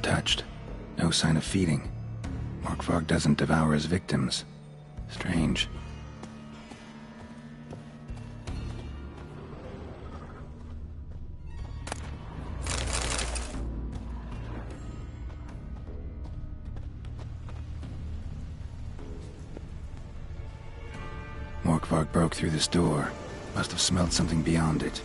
Untouched. No sign of feeding. Morkvarg doesn't devour his victims. Strange. Morkvarg broke through this door. Must have smelled something beyond it.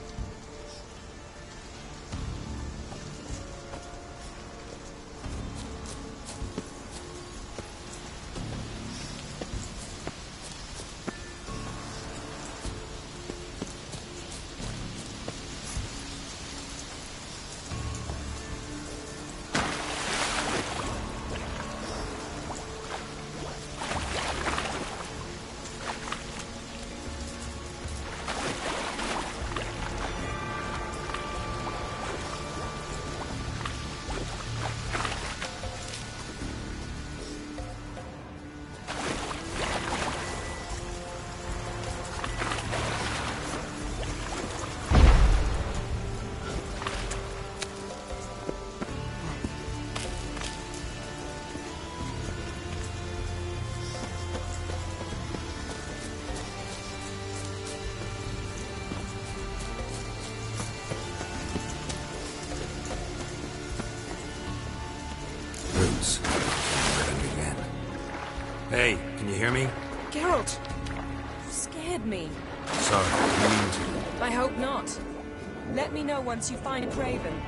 Hey, can you hear me? Geralt! You scared me. Sorry, I didn't mean to. I hope not. Let me know once you find Craven.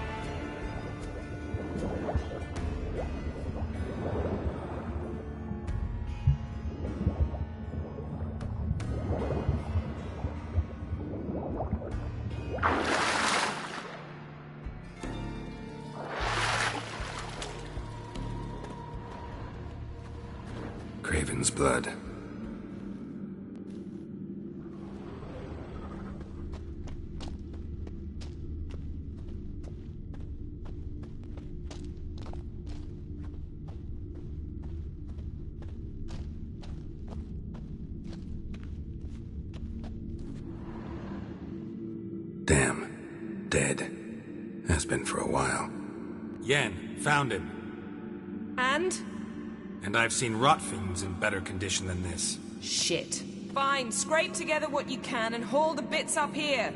Craven's blood. Damn. Dead. Has been for a while. Yen, found him. And? And I've seen rot fiends in better condition than this. Shit. Fine, scrape together what you can and haul the bits up here.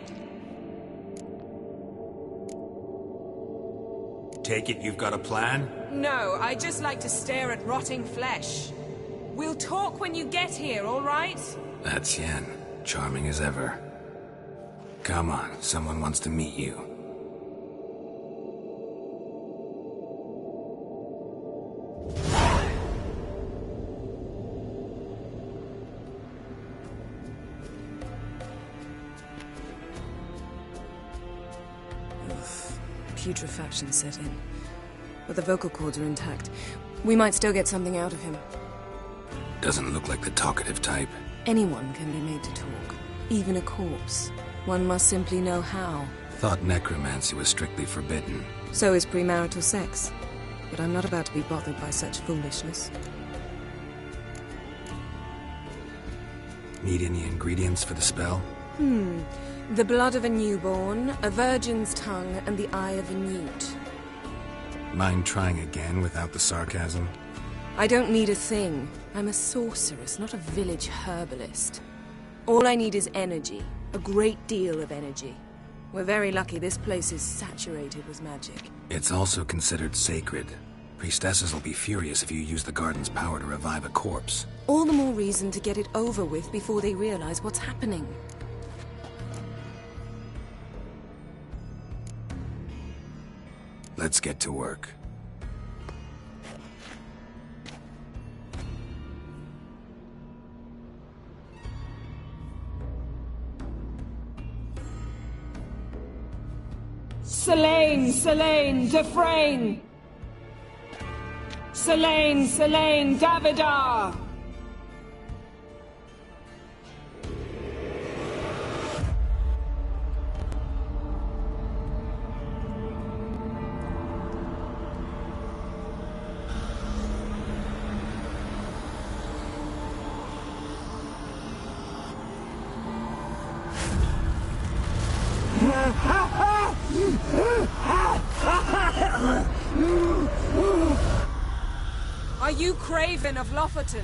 Take it you've got a plan? No, I just like to stare at rotting flesh. We'll talk when you get here, all right? That's Yen. Charming as ever. Come on, someone wants to meet you. Putrefaction set in. But the vocal cords are intact. We might still get something out of him. Doesn't look like the talkative type. Anyone can be made to talk. Even a corpse. One must simply know how. Thought necromancy was strictly forbidden. So is premarital sex. But I'm not about to be bothered by such foolishness. Need any ingredients for the spell? The blood of a newborn, a virgin's tongue, and the eye of a newt. Mind trying again without the sarcasm? I don't need a thing. I'm a sorceress, not a village herbalist. All I need is energy. A great deal of energy. We're very lucky this place is saturated with magic. It's also considered sacred. Priestesses will be furious if you use the garden's power to revive a corpse. All the more reason to get it over with before they realize what's happening. Let's get to work. Selene, Selene, Dufresne! Selene, Selene, Davidar! Are you Craven of Lofoten?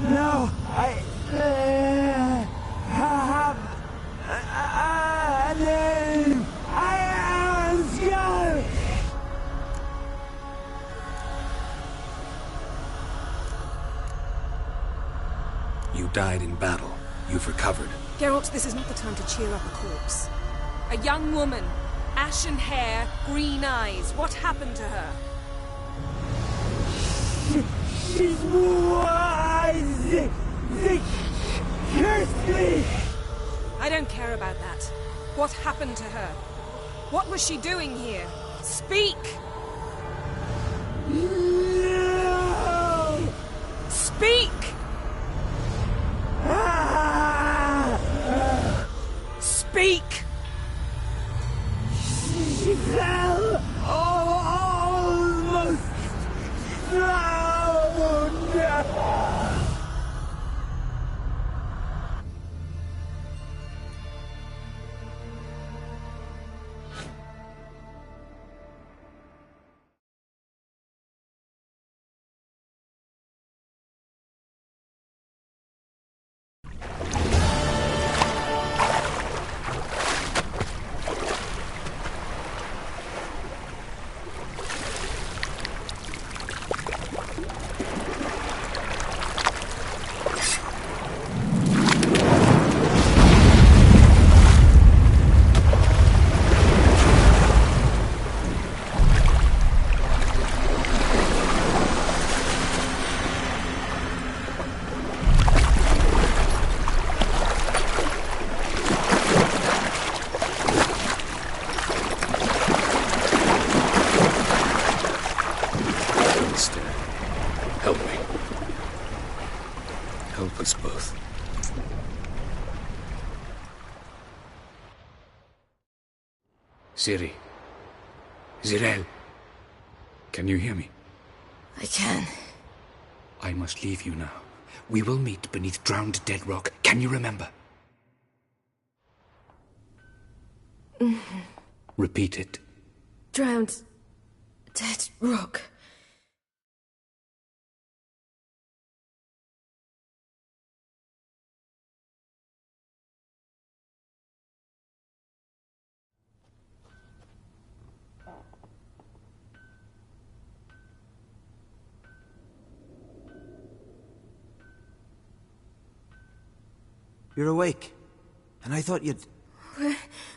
No, I have a name. I am Skjall. You died in battle. You've recovered. Geralt, this is not the time to cheer up a corpse. A young woman. Ashen hair, green eyes. What happened to her? She's wise. They cursed me. I don't care about that. What happened to her? What was she doing here? Speak! No. Speak! Ah. Speak! She fell almost drowned. Help me. Help us both. Ciri. Zirael. Can you hear me? I can. I must leave you now. We will meet beneath drowned dead rock. Can you remember? Repeat it. Drowned. Dead rock. You're awake. And I thought you'd...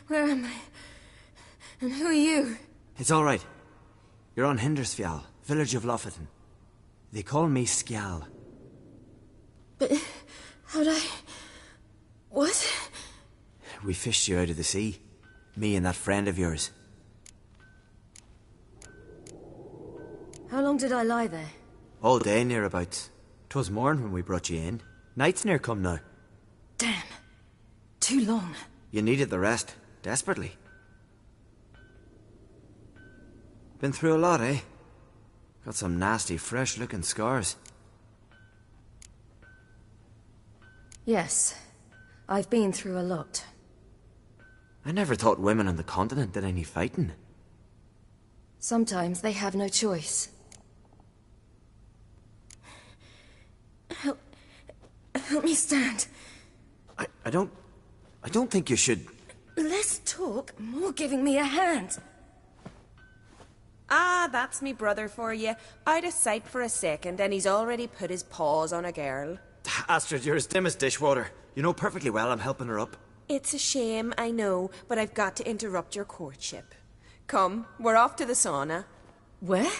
Where am I? And who are you? It's all right. You're on Hindersfjall, village of Lofoten. They call me Skjall. But how'd I... What? We fished you out of the sea. Me and that friend of yours. How long did I lie there? All day nearabouts. 'Twas morn when we brought you in. Night's near come now. Damn. Too long. You needed the rest. Desperately. Been through a lot, eh? Got some nasty, fresh-looking scars. Yes. I've been through a lot. I never thought women on the continent did any fighting. Sometimes they have no choice. Help me stand. I don't think you should... Less talk, more giving me a hand. Ah, that's me brother for you. Out of sight for a second, and he's already put his paws on a girl. Astrid, you're as dim as dishwater. You know perfectly well I'm helping her up. It's a shame, I know, but I've got to interrupt your courtship. Come, we're off to the sauna. Where?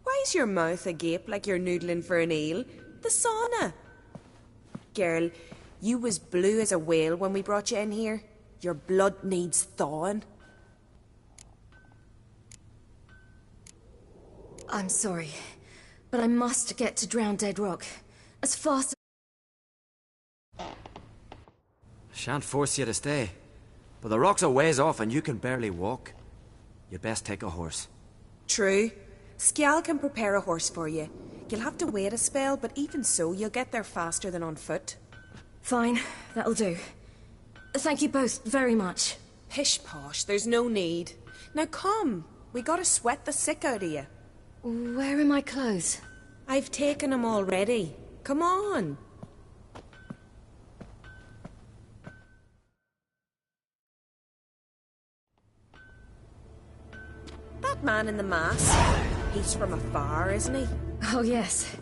Why's your mouth agape like you're noodling for an eel? The sauna. Girl, you was blue as a whale when we brought you in here. Your blood needs thawing. I'm sorry, but I must get to Drowned Dead Rock. As fast as... Shan't force you to stay. But the rock's a ways off and you can barely walk. You'd best take a horse. True. Skjall can prepare a horse for you. You'll have to wait a spell, but even so, you'll get there faster than on foot. Fine, that'll do. Thank you both very much. Pish posh, there's no need. Now come, we gotta sweat the sick out of you. Where are my clothes? I've taken them already. Come on. That man in the mask, he's from afar, isn't he? Oh, yes.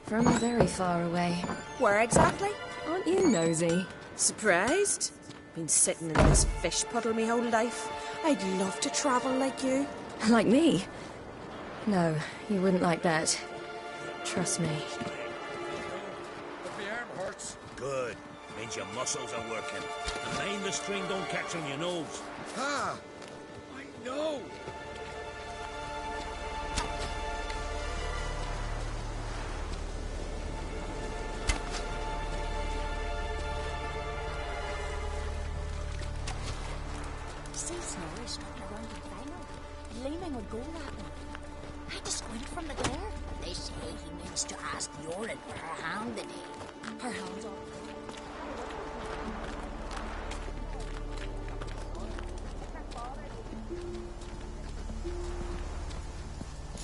From very far away. Where exactly? Aren't you nosy? Surprised? Been sitting in this fish puddle me whole life. I'd love to travel like you. Like me? No, you wouldn't like that. Trust me. If the arm hurts, Good. Means your muscles are working. And mind the string don't catch on your nose. ah, I know. See Snorri strutting around in final. Leaving would go that one. I had to squint from the glare. They say he means to ask Yoren for her hand in it. Her hand's on.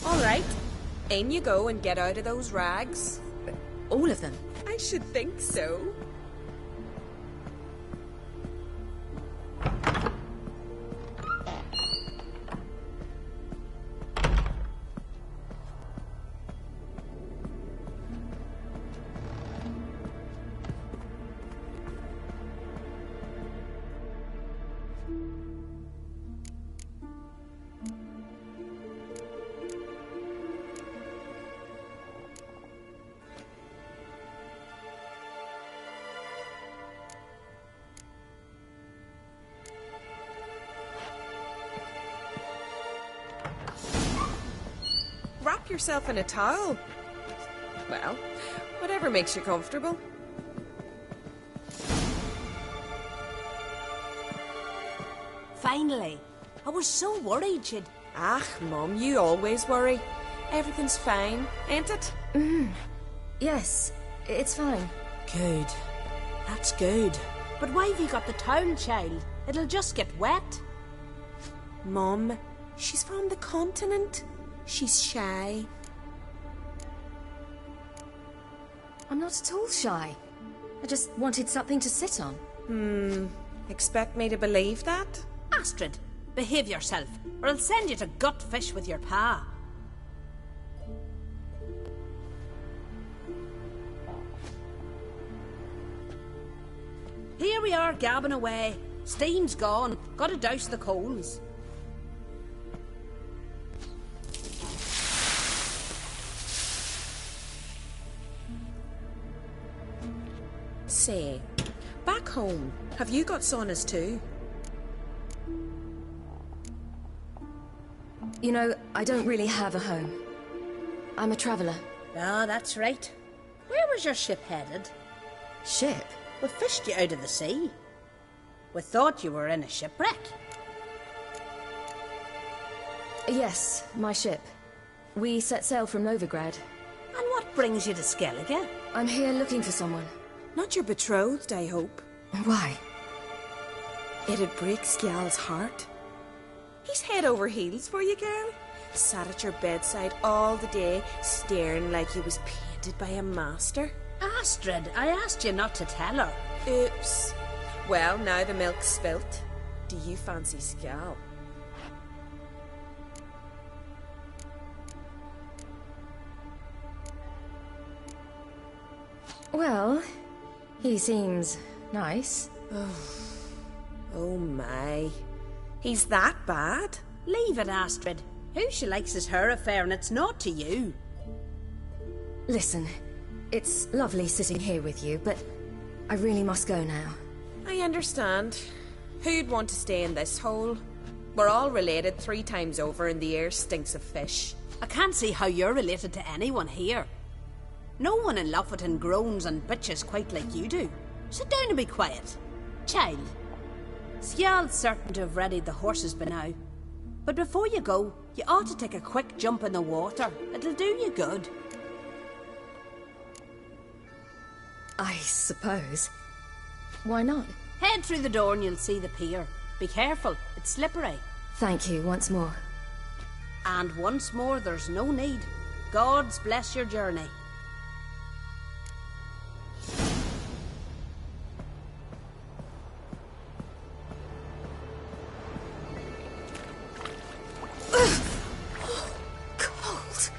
All right. In you go and get out of those rags. All of them? I should think so. Wrap yourself in a towel. Well, whatever makes you comfortable. Finally. I was so worried she'd... Ah, Mum, you always worry. Everything's fine, ain't it? Yes, it's fine. Good. That's good. But why have you got the towel, child? It'll just get wet. Mum, she's from the continent. She's shy. I'm not at all shy. I just wanted something to sit on. Expect me to believe that? Astrid, behave yourself, or I'll send you to gut fish with your pa. Here we are, gabbing away. Steam's gone. Gotta douse the coals. Say, back home, have you got saunas too? You know, I don't really have a home. I'm a traveller. Ah, that's right. Where was your ship headed? Ship? We fished you out of the sea. We thought you were in a shipwreck. Yes, my ship. We set sail from Novigrad. And what brings you to Skellige? I'm here looking for someone. Not your betrothed, I hope. Why? It'd break Skjal's heart. He's head over heels for you, girl. Sat at your bedside all the day, staring like he was painted by a master. Astrid, I asked you not to tell her. Oops. Well, now the milk's spilt. Do you fancy Skjal? Well, he seems nice. Oh my. He's that bad? Leave it, Astrid. Who she likes is her affair, and it's not to you. Listen, it's lovely sitting here with you, but I really must go now. I understand. Who'd want to stay in this hole? We're all related 3 times over and the air stinks of fish. I can't see how you're related to anyone here. No one in Lofferton groans and bitches quite like you do. Sit down and be quiet. Child, Skjal's certain to have readied the horses by now. But before you go, you ought to take a quick jump in the water. It'll do you good. I suppose. Why not? Head through the door and you'll see the pier. Be careful, it's slippery. Thank you once more. And once more, there's no need. Gods bless your journey. Cold.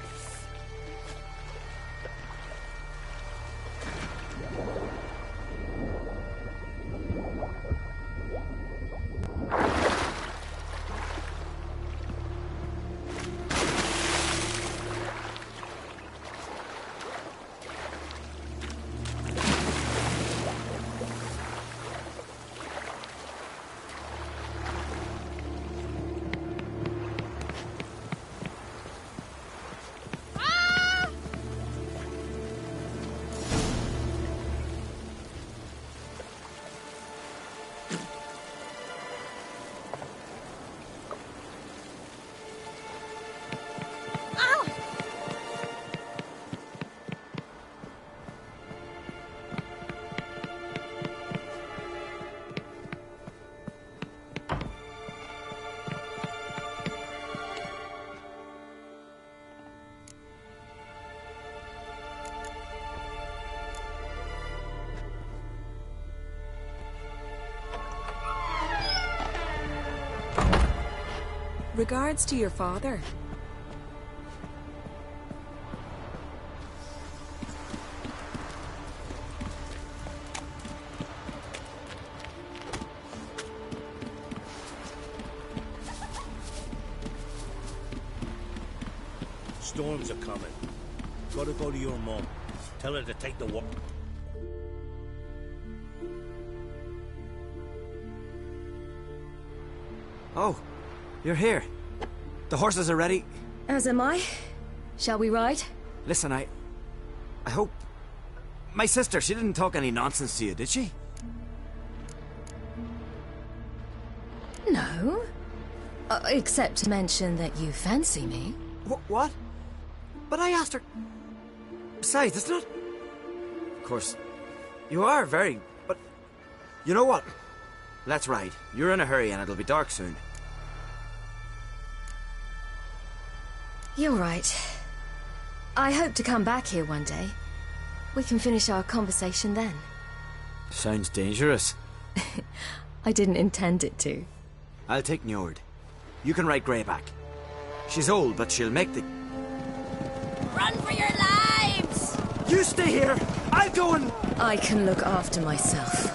Regards to your father. Storms are coming. Gotta go to your mum. Tell her to take the walk. Oh, you're here. The horses are ready. As am I. Shall we ride? Listen, I hope... My sister, she didn't talk any nonsense to you, did she? No. Except to mention that you fancy me. What? But I asked her... Besides, it's not... Of course, you are very... But... You know what? Let's ride. You're in a hurry and it'll be dark soon. You're right. I hope to come back here one day. We can finish our conversation then. Sounds dangerous. I didn't intend it to. I'll take Njord. You can ride Greyback. She's old, but she'll make the... Run for your lives! You stay here! I'll go and... I can look after myself.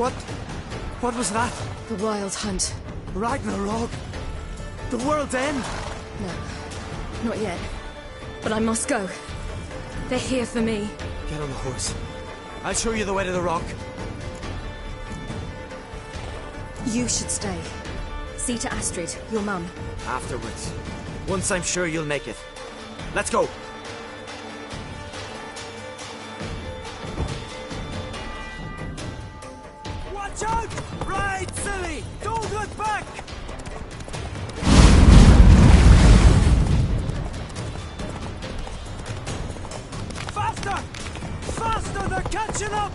What was that? The Wild Hunt. Ragnarok? The world's end? No, not yet. But I must go. They're here for me. Get on the horse. I'll show you the way to the rock. You should stay. See to Astrid, your mum. Afterwards. Once I'm sure you'll make it. Let's go. Watch out! Ride, silly! Don't look back! Faster! Faster! They're catching up!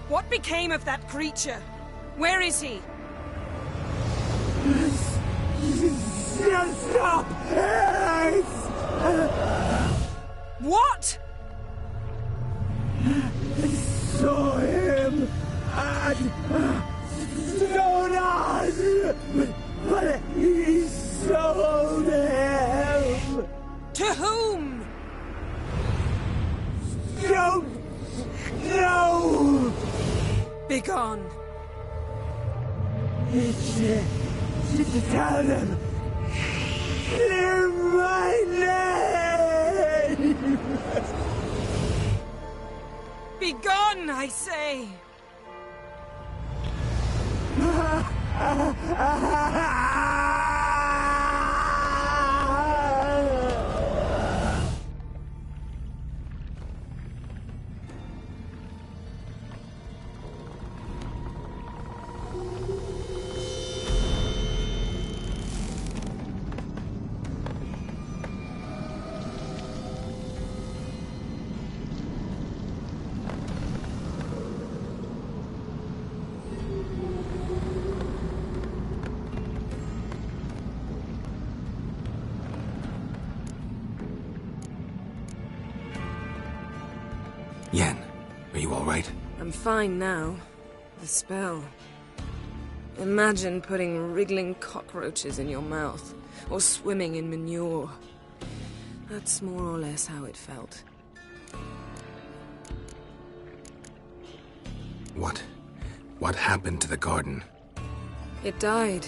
What became of that creature? Where is he? Stop! What? Saw him at Stonas, but he sold him. To whom? Don't know. Begone. Tell them. Clear my name. Begone, I say. Yen, are you all right? I'm fine now. The spell. Imagine putting wriggling cockroaches in your mouth, or swimming in manure. That's more or less how it felt. What happened to the garden? It died.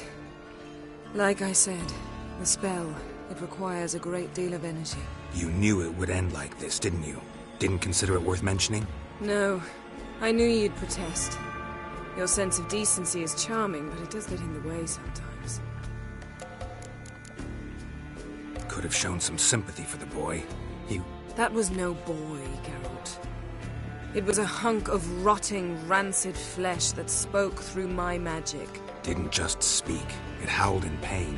Like I said, the spell, it requires a great deal of energy. You knew it would end like this, didn't you? Didn't consider it worth mentioning? No, I knew you'd protest. Your sense of decency is charming, but it does get in the way sometimes. Could have shown some sympathy for the boy. That was no boy, Geralt. It was a hunk of rotting, rancid flesh that spoke through my magic. Didn't just speak. It howled in pain.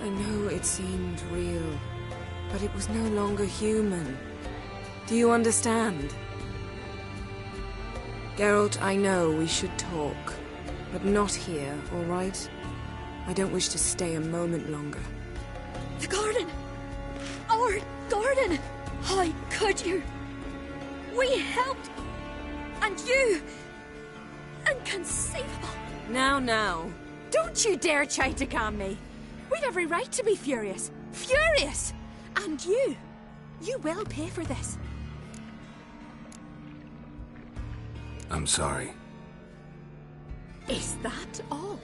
I know it seemed real, but it was no longer human. Do you understand? Geralt, I know we should talk, but not here, all right? I don't wish to stay a moment longer. The garden! Our garden! How could you? We helped! And you! Inconceivable! Now. Don't you dare try to calm me. We'd every right to be furious. Furious! And you will pay for this. I'm sorry. Is that all?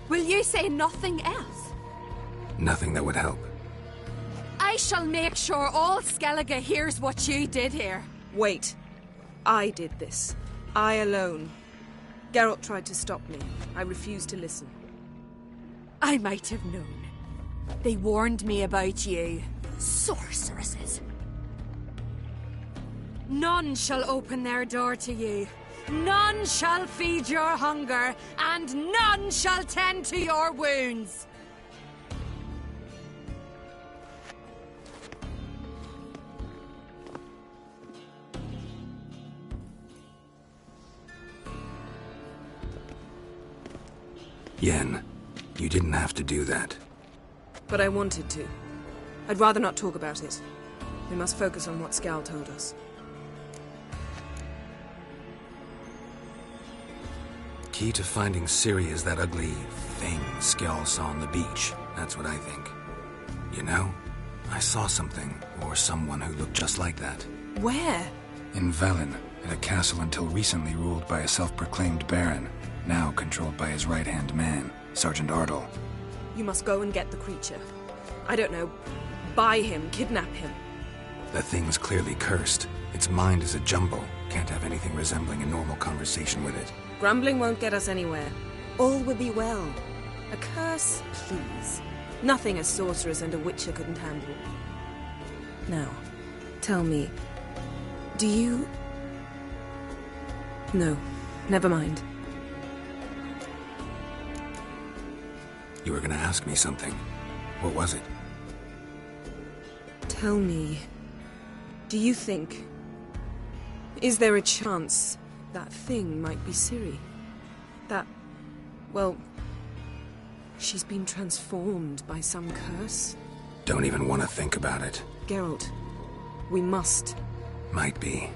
Will you say nothing else? Nothing that would help. I shall make sure all Skellige hears what you did here. Wait. I did this. I alone. Geralt tried to stop me. I refused to listen. I might have known. They warned me about you. Sorceresses. None shall open their door to you. None shall feed your hunger, and none shall tend to your wounds. Yen, you didn't have to do that. But I wanted to. I'd rather not talk about it. We must focus on what Scal told us. Key to finding Ciri is that ugly thing Skell saw on the beach. That's what I think. You know, I saw something, or someone who looked just like that. Where? In Velen, in a castle until recently ruled by a self-proclaimed baron, now controlled by his right-hand man, Sergeant Ardle. You must go and get the creature. I don't know, buy him, kidnap him. The thing's clearly cursed. Its mind is a jumble. Can't have anything resembling a normal conversation with it. Grumbling won't get us anywhere. All will be well. A curse, please. Nothing a sorceress and a witcher couldn't handle. Now, tell me, do you... No, never mind. You were gonna ask me something. What was it? Tell me, do you think... Is there a chance that thing might be Ciri? That... well... she's been transformed by some curse? Don't even want to think about it. Geralt, we must. Might be.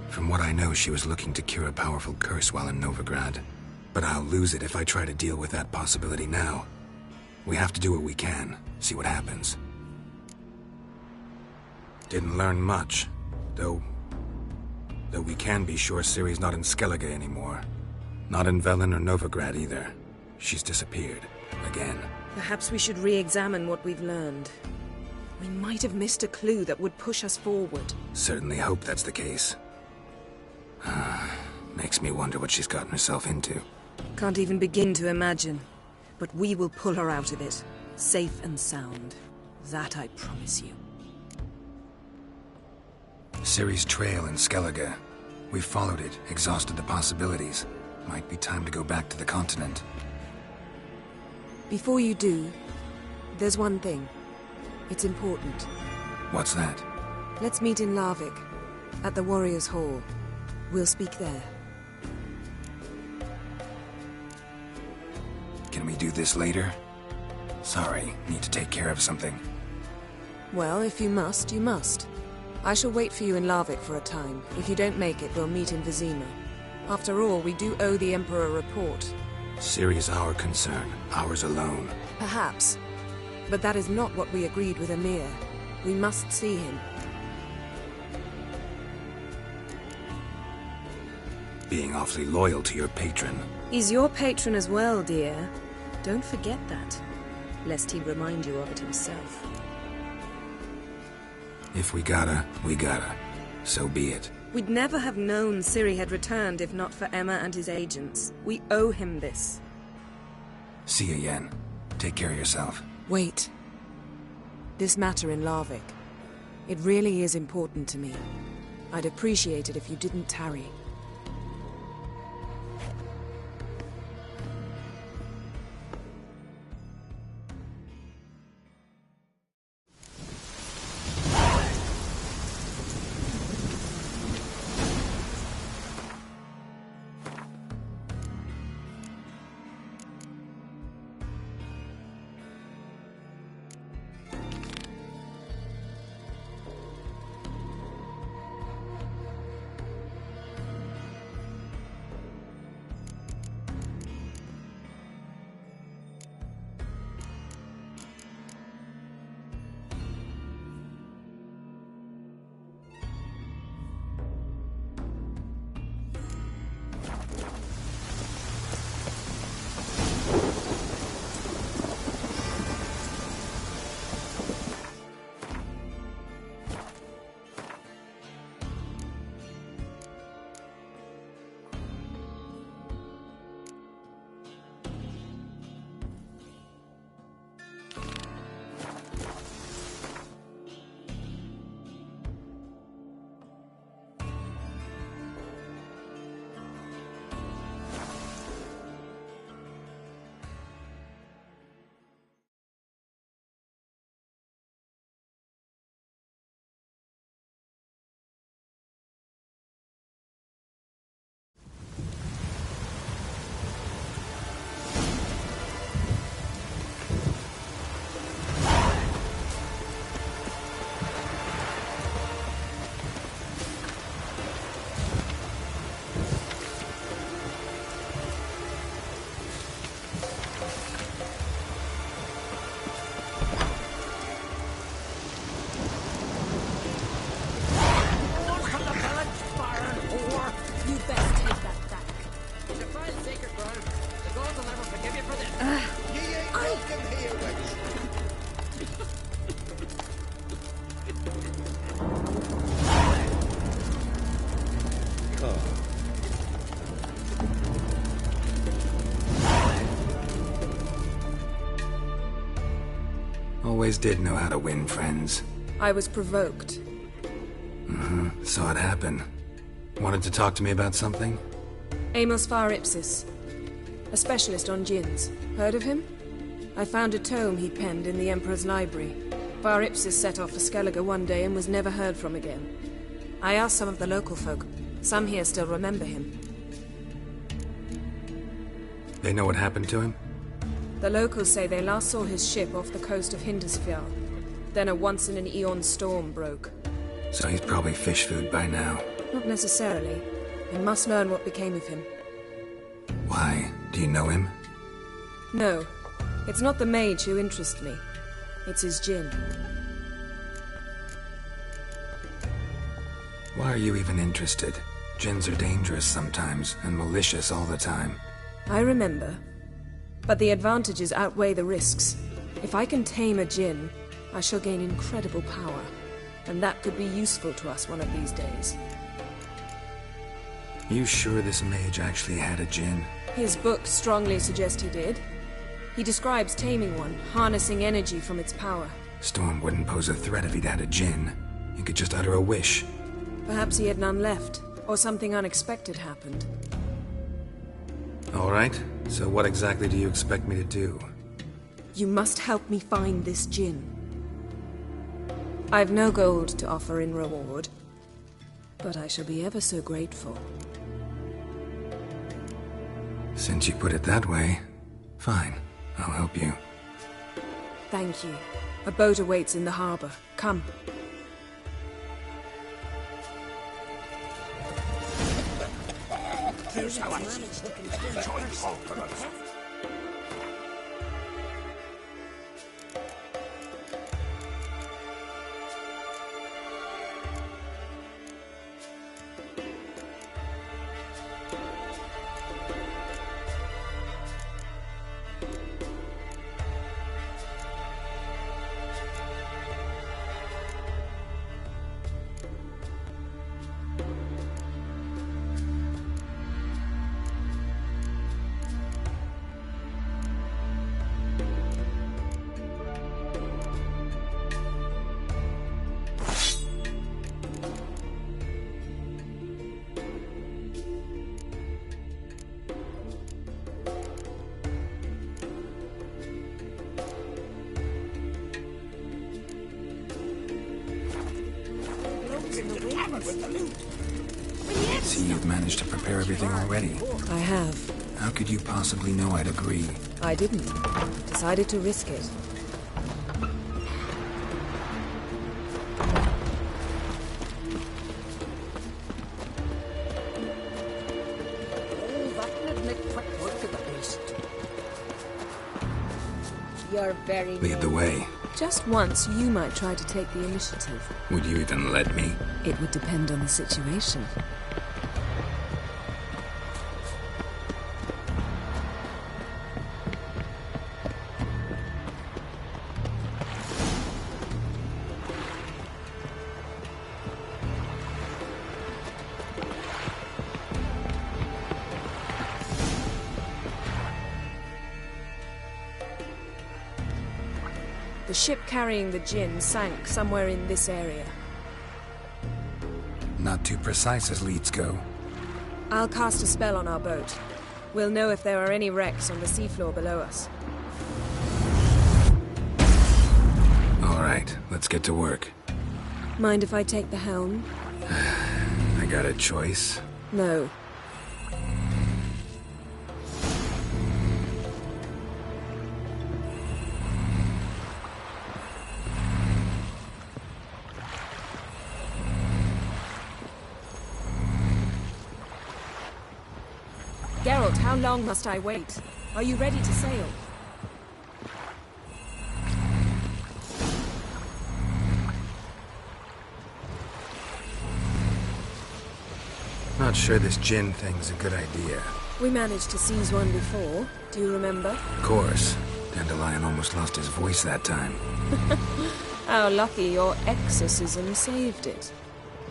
From what I know, she was looking to cure a powerful curse while in Novigrad. But I'll lose it if I try to deal with that possibility now. We have to do what we can, see what happens. Didn't learn much, though we can be sure Ciri's not in Skellige anymore. Not in Velen or Novigrad either. She's disappeared. Again. Perhaps we should re-examine what we've learned. We might have missed a clue that would push us forward. Certainly hope that's the case. Makes me wonder what she's gotten herself into. Can't even begin to imagine. But we will pull her out of it. Safe and sound. That I promise you. Ciri's trail in Skellige. We followed it, exhausted the possibilities. Might be time to go back to the continent. Before you do, there's one thing. It's important. What's that? Let's meet in Larvik, at the Warriors' Hall. We'll speak there. Can we do this later? Sorry, need to take care of something. Well, if you must, you must. I shall wait for you in Larvik for a time. If you don't make it, we'll meet in Vizima. After all, we do owe the Emperor a report. Ciri's our concern, ours alone. Perhaps. But that is not what we agreed with Emir. We must see him. being awfully loyal to your patron. He's your patron as well, dear. Don't forget that, lest he remind you of it himself. If we gotta, we gotta. So be it. We'd never have known Ciri had returned if not for Emma and his agents. We owe him this. See you, Yen. Take care of yourself. Wait. This matter in Larvik. It really is important to me. I'd appreciate it if you didn't tarry. Always did know how to win friends. I was provoked. Saw it happen. Wanted to talk to me about something? Amos Var Ipsis. A specialist on djinns. Heard of him? I found a tome he penned in the Emperor's library. Var Ipsis set off for Skellige one day and was never heard from again. I asked some of the local folk. Some here still remember him. They know what happened to him? The locals say they last saw his ship off the coast of Hindisfjall. Then a once-in-an-eon storm broke. So he's probably fish food by now. Not necessarily. I must learn what became of him. Why? Do you know him? No. It's not the mage who interests me. It's his djinn. Why are you even interested? Djinns are dangerous sometimes, and malicious all the time. I remember. But the advantages outweigh the risks. If I can tame a djinn, I shall gain incredible power. And that could be useful to us one of these days. You sure this mage actually had a djinn? His books strongly suggest he did. He describes taming one, harnessing energy from its power. Storm wouldn't pose a threat if he'd had a djinn. He could just utter a wish. Perhaps he had none left, or something unexpected happened. All right, so what exactly do you expect me to do? You must help me find this djinn. I've no gold to offer in reward, but I shall be ever so grateful. Since you put it that way, fine, I'll help you. Thank you. A boat awaits in the harbor. Come. Here's how I see it. Join conquerors. I see you've managed to prepare everything already. I have. How could you possibly know I'd agree? I didn't. Decided to risk it. You're very Lead the way. Just once, you might try to take the initiative. Would you even let me? It would depend on the situation. The ship carrying the Jinn sank somewhere in this area. Not too precise as leads go. I'll cast a spell on our boat. We'll know if there are any wrecks on the seafloor below us. All right, let's get to work. Mind if I take the helm? I got a choice. No. Geralt, how long must I wait? Are you ready to sail? Not sure this Jinn thing's a good idea. We managed to seize one before. Do you remember? Of course. Dandelion almost lost his voice that time. How lucky your exorcism saved it.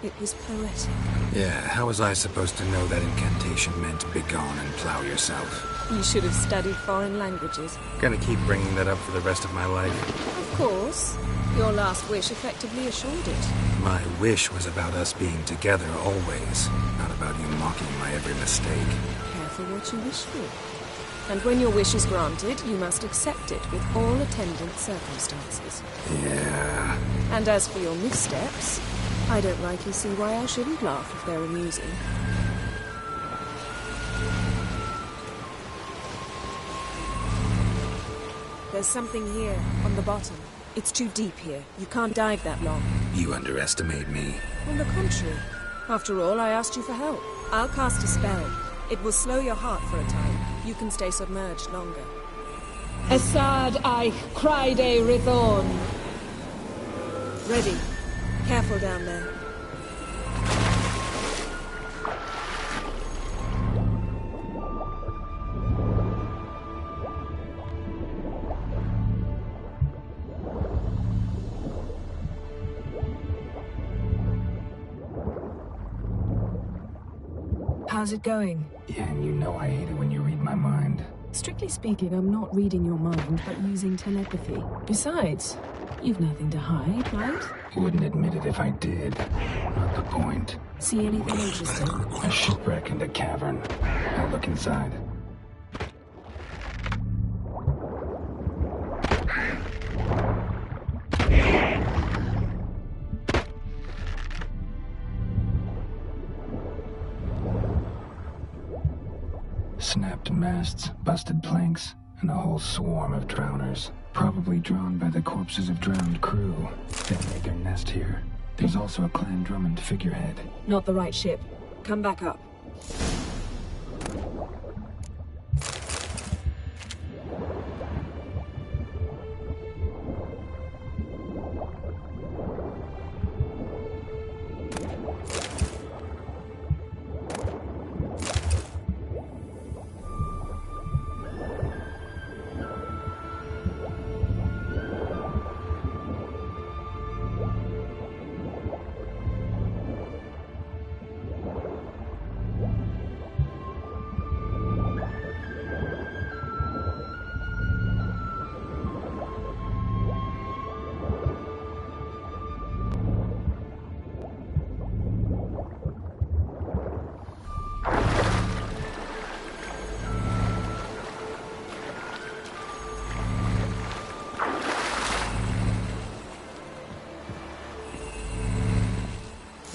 It was poetic. Yeah, how was I supposed to know that incantation meant begone and plow yourself? You should have studied foreign languages. Gonna keep bringing that up for the rest of my life. Of course. Your last wish effectively assured it. My wish was about us being together always, not about you mocking my every mistake. Careful what you wish for. And when your wish is granted, you must accept it with all attendant circumstances. Yeah. And as for your missteps, I don't rightly see why I shouldn't laugh if they're amusing. There's something here, on the bottom. It's too deep here. You can't dive that long. You underestimate me. On the contrary. After all, I asked you for help. I'll cast a spell. It will slow your heart for a time. You can stay submerged longer. Assad Eich Criede Rithorn. Ready. Careful down there. How's it going? Yeah, and you know I hate it when you read my mind. Strictly speaking, I'm not reading your mind, but using telepathy. Besides, you've nothing to hide, right? Wouldn't admit it if I did. Not the point. See anything interesting? A shipwreck and a cavern. I'll look inside. Snapped masts, busted planks, and a whole swarm of drowners. Probably drawn by the corpses of drowned crew. They made their nest here. There's also a Clan Drummond figurehead. Not the right ship. Come back up.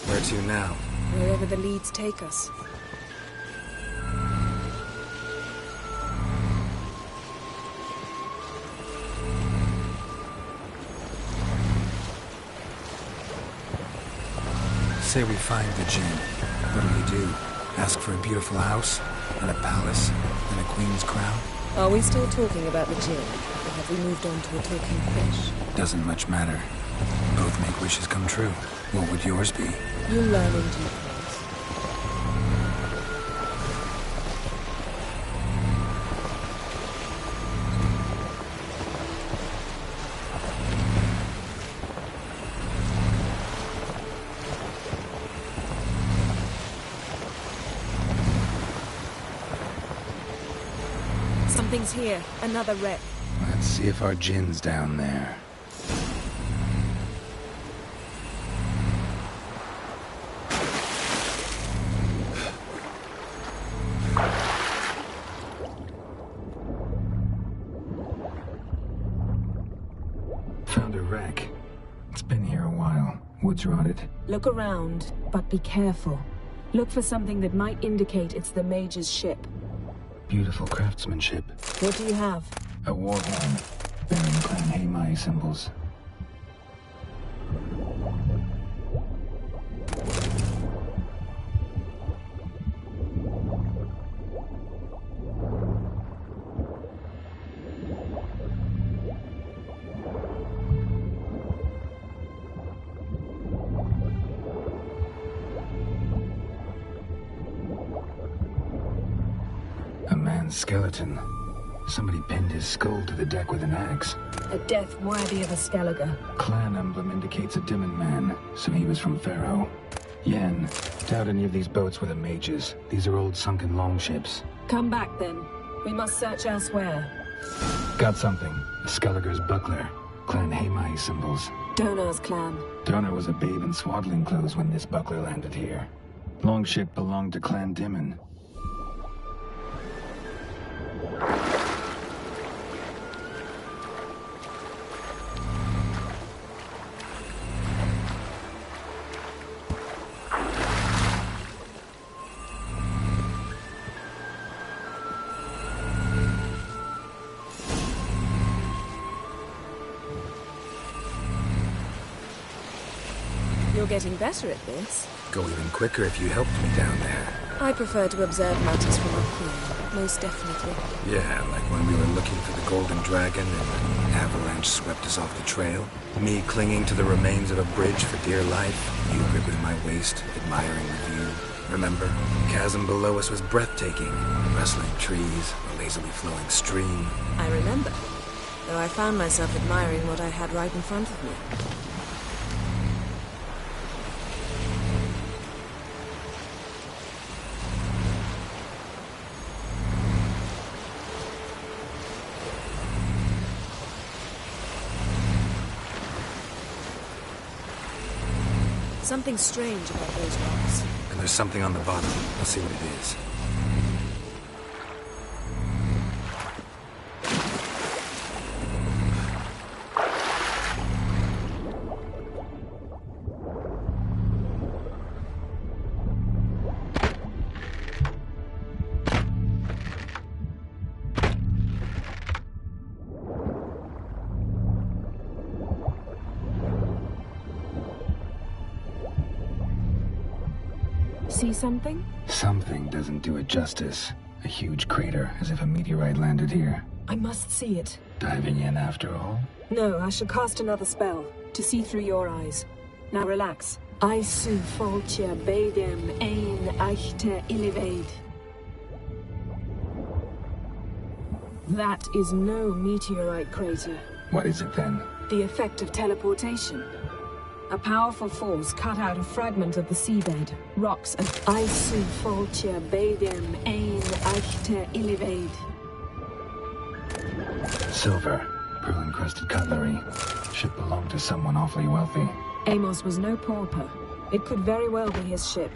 Where to now? wherever the leads take us. Say we find the Jinn. What do we do? Ask for a beautiful house, and a palace, and a queen's crown? Are we still talking about the Jinn? Or have we moved on to a talking fish? Doesn't much matter. Both make wishes come true. What would yours be? You'll learn in due course. Something's here. Another wreck. Let's see if our Jinn's down there. Found a wreck. It's been here a while. What's rotted? Look around, but be careful. Look for something that might indicate it's the Mage's ship. Beautiful craftsmanship. What do you have? A war horn, bearing Clan Haimai symbols. A man's skeleton. Somebody pinned his skull to the deck with an axe. A death worthy of a Skellige. Clan emblem indicates a Dimmen man, so he was from Pharaoh. Yen, doubt any of these boats were the mages. These are old sunken longships. Come back then. We must search elsewhere. Got something. A Skellige's buckler. Clan Haimai symbols. Donar's clan. Donar was a babe in swaddling clothes when this buckler landed here. Longship belonged to Clan Dimmen. You're getting better at this. Go even quicker if you helped me down there. I prefer to observe matters from up here, most definitely. Yeah, like when we were looking for the Golden Dragon and an avalanche swept us off the trail. Me clinging to the remains of a bridge for dear life. You gripping my waist, admiring the view. Remember? The chasm below us was breathtaking. Rustling trees, a lazily flowing stream. I remember, though I found myself admiring what I had right in front of me. Something strange about those rocks. And there's something on the bottom. Let's see what it is. See something? Something doesn't do it justice. A huge crater, as if a meteorite landed here. I must see it. Diving in after all? No, I shall cast another spell, to see through your eyes. Now relax. Aisu foltja beidem ein eichte ilivaid. That is no meteorite crater. What is it then? The effect of teleportation. A powerful force cut out a fragment of the seabed, rocks, and Aisu foltja beidem ein eichte ilivaid. Silver, pearl-encrusted cutlery. Should belong to someone awfully wealthy. Amos was no pauper. It could very well be his ship.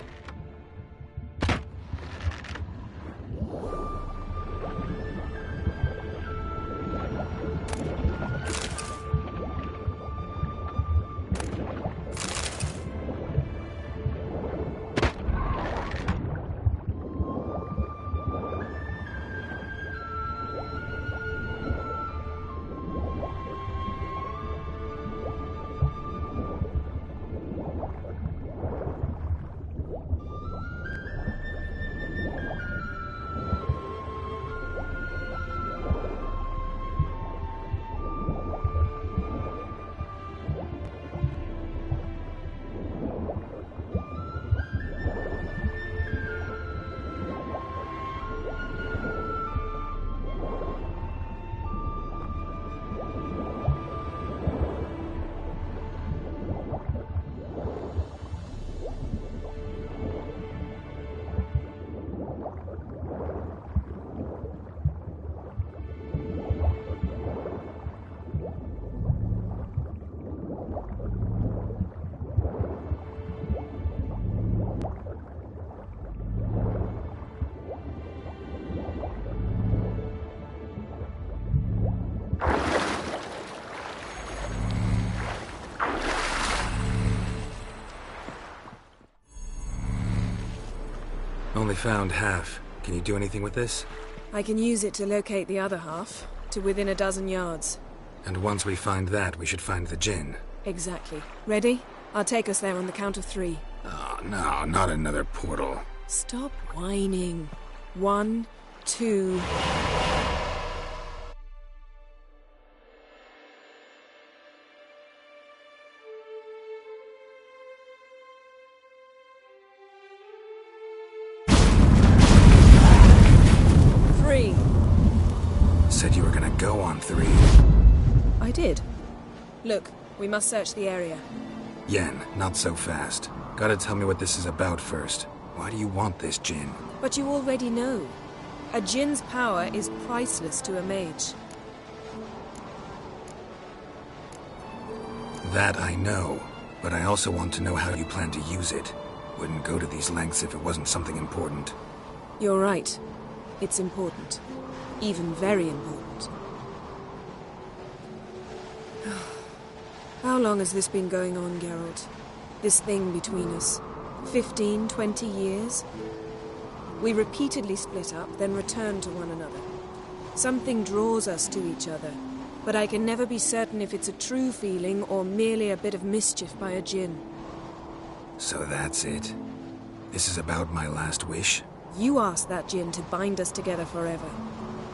Only found half. Can you do anything with this? I can use it to locate the other half, to within a dozen yards. And once we find that, we should find the Jinn. Exactly. Ready? I'll take us there on the count of 3. Oh, no, not another portal. Stop whining. 1, 2... Said you were gonna go on 3. I did. Look, we must search the area. Yen, not so fast. Gotta tell me what this is about first. Why do you want this Jinn? But you already know. A Jinn's power is priceless to a mage. That I know, but I also want to know how you plan to use it. Wouldn't go to these lengths if it wasn't something important. You're right. It's important. Even very important. How long has this been going on, Geralt? This thing between us? 15, 20 years? We repeatedly split up, then return to one another. Something draws us to each other, but I can never be certain if it's a true feeling or merely a bit of mischief by a Jinn. So that's it. This is about my last wish? You asked that Jinn to bind us together forever.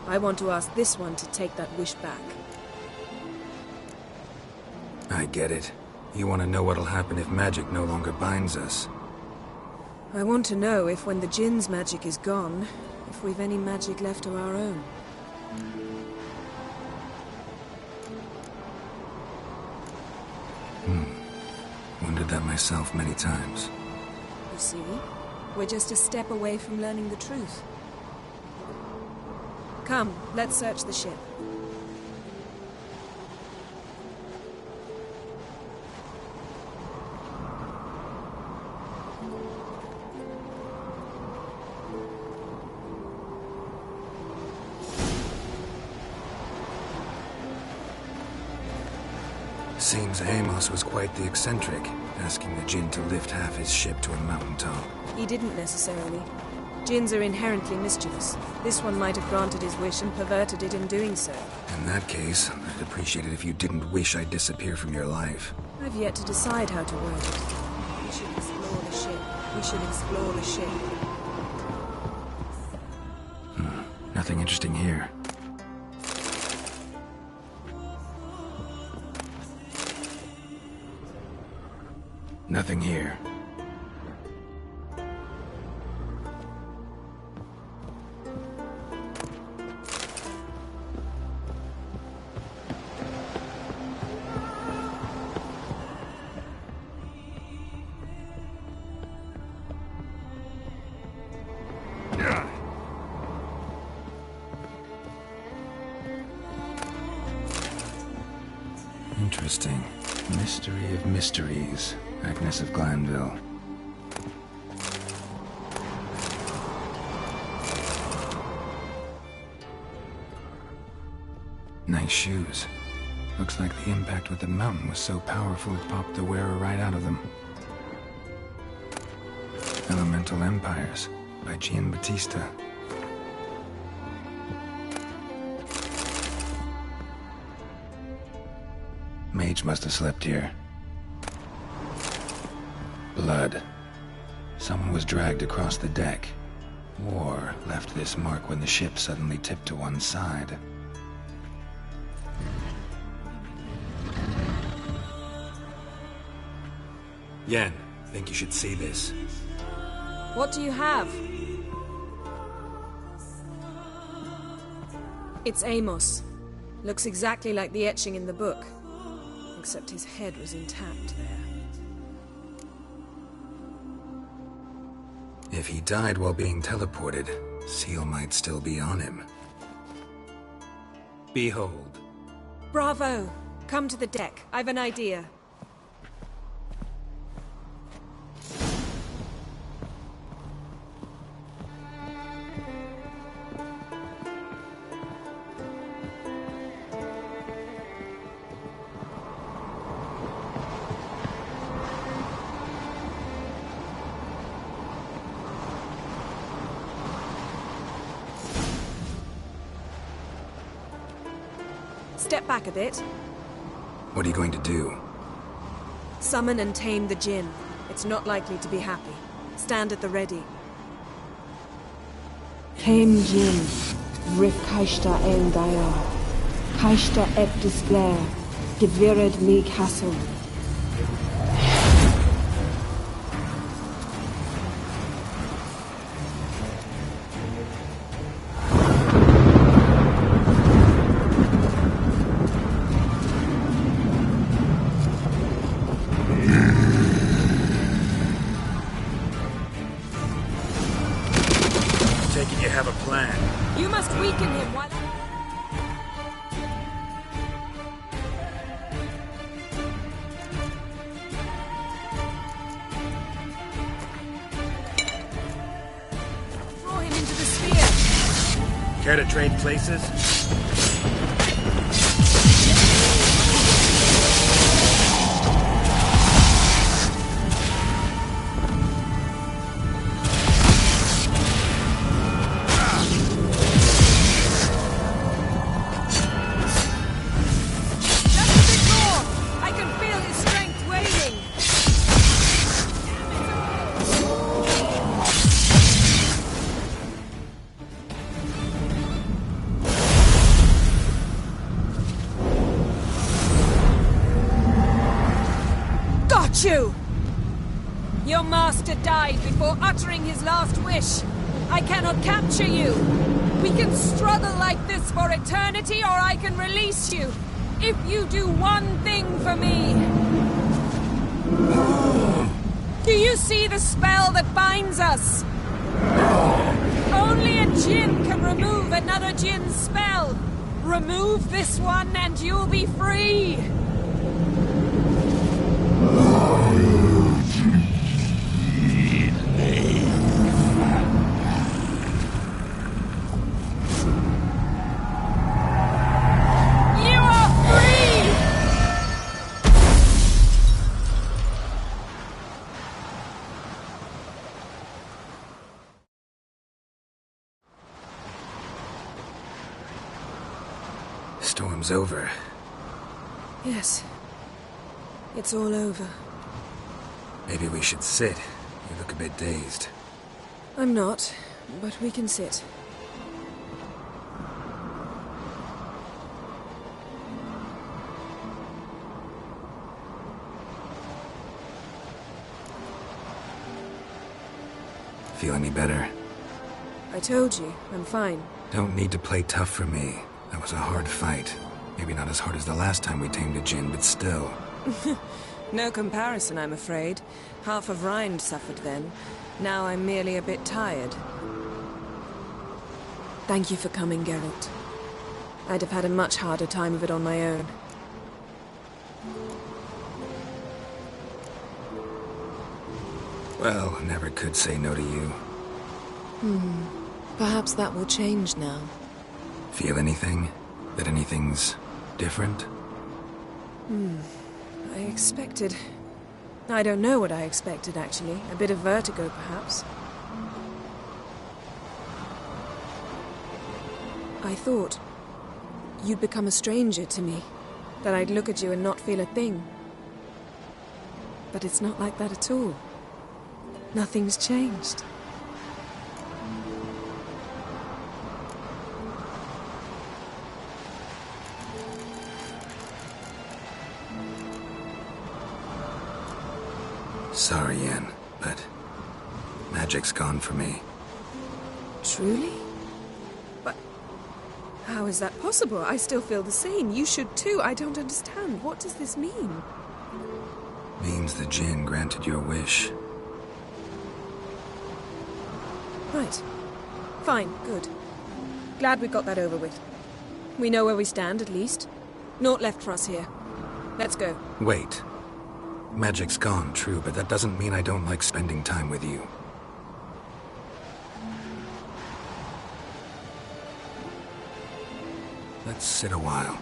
I want to ask this one to take that wish back. I get it. You want to know what'll happen if magic no longer binds us. I want to know if when the Jinn's magic is gone, if we've any magic left of our own. Wondered that myself many times. You see? We're just a step away from learning the truth. Come, let's search the ship. Seems Amos was quite the eccentric, asking the Jinn to lift half his ship to a mountaintop. He didn't necessarily. Jinns are inherently mischievous. This one might have granted his wish and perverted it in doing so. In that case, I'd appreciate it if you didn't wish I'd disappear from your life. I've yet to decide how to word it. We should explore the ship. We should explore the ship. Nothing interesting here. Nothing here. Interesting. Mystery of mysteries. Agnes of Glanville. Nice shoes. Looks like the impact with the mountain was so powerful it popped the wearer right out of them. Elemental Empires by Giambattista. Mage must have slept here. Blood. Someone was dragged across the deck. Or left this mark when the ship suddenly tipped to one side. Yen, think you should see this. What do you have? It's Amos. Looks exactly like the etching in the book. Except his head was intact there. If he died while being teleported, Seal might still be on him. Behold. Bravo! Come to the deck. I've an idea. step back a bit. What are you going to do? Summon and tame the Jinn. It's not likely to be happy. Stand at the ready. Tame Jinn, Rif Kaishta El Dayar, Kaishta Et Displair, Devired Mi Castle. You have a plan. You must weaken him while... Throw him into the sphere. Care to trade places? You! Your master died before uttering his last wish. I cannot capture you. We can struggle like this for eternity, or I can release you. If you do one thing for me. Do you see the spell that binds us? Only a Jinn can remove another Jinn's spell. Remove this one and you'll be free. Storm's over. Yes. It's all over. Maybe we should sit. You look a bit dazed. I'm not, but we can sit. Feel any better? I told you, I'm fine. Don't need to play tough for me. That was a hard fight. Maybe not as hard as the last time we tamed a Jinn, but still. No comparison, I'm afraid. Half of Rind suffered then. Now I'm merely a bit tired. Thank you for coming, Geralt. I'd have had a much harder time of it on my own. Well, never could say no to you. Perhaps that will change now. Feel anything? That anything's different? I expected... I don't know what I expected, actually. A bit of vertigo, perhaps. I thought you'd become a stranger to me. That I'd look at you and not feel a thing. But it's not like that at all. Nothing's changed. Sorry, Yen, but magic's gone for me. Truly? But how is that possible? I still feel the same. You should too. I don't understand. What does this mean? Means the Jinn granted your wish. Right. Fine, good. Glad we got that over with. We know where we stand, at least. Naught left for us here. Let's go. Wait. Magic's gone, true, but that doesn't mean I don't like spending time with you. Let's sit a while.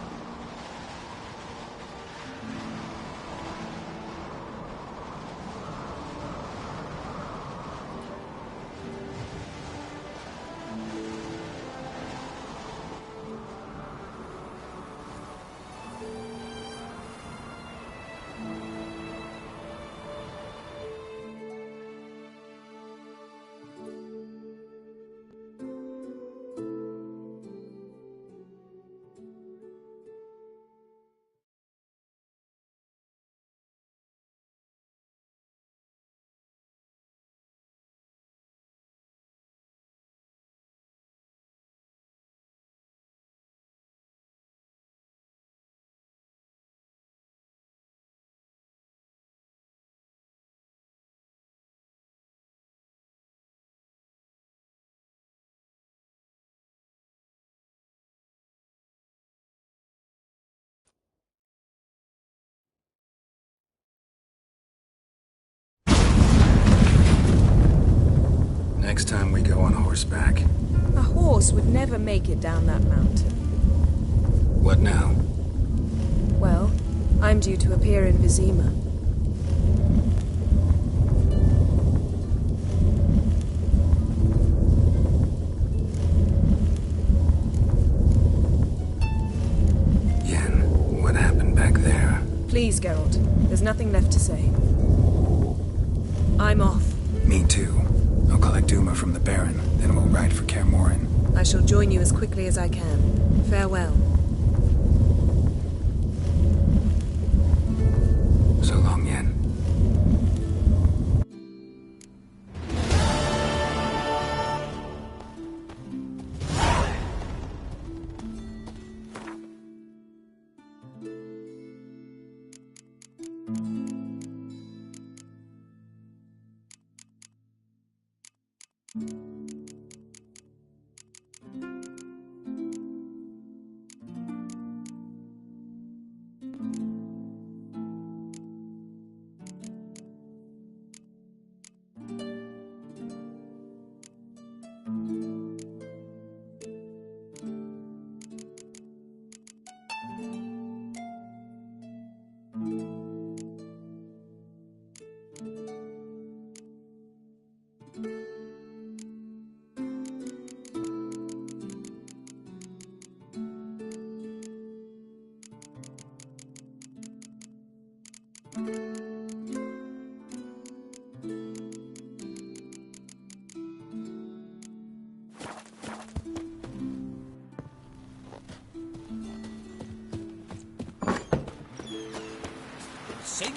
Next time we go on horseback. A horse would never make it down that mountain. What now? Well, I'm due to appear in Vizima. Yen, what happened back there? Please, Geralt. There's nothing left to say. I'm off. Me too. I'll collect Duma from the Baron, then we'll ride for Kaer Morhen. I shall join you as quickly as I can. Farewell. So long, Yen.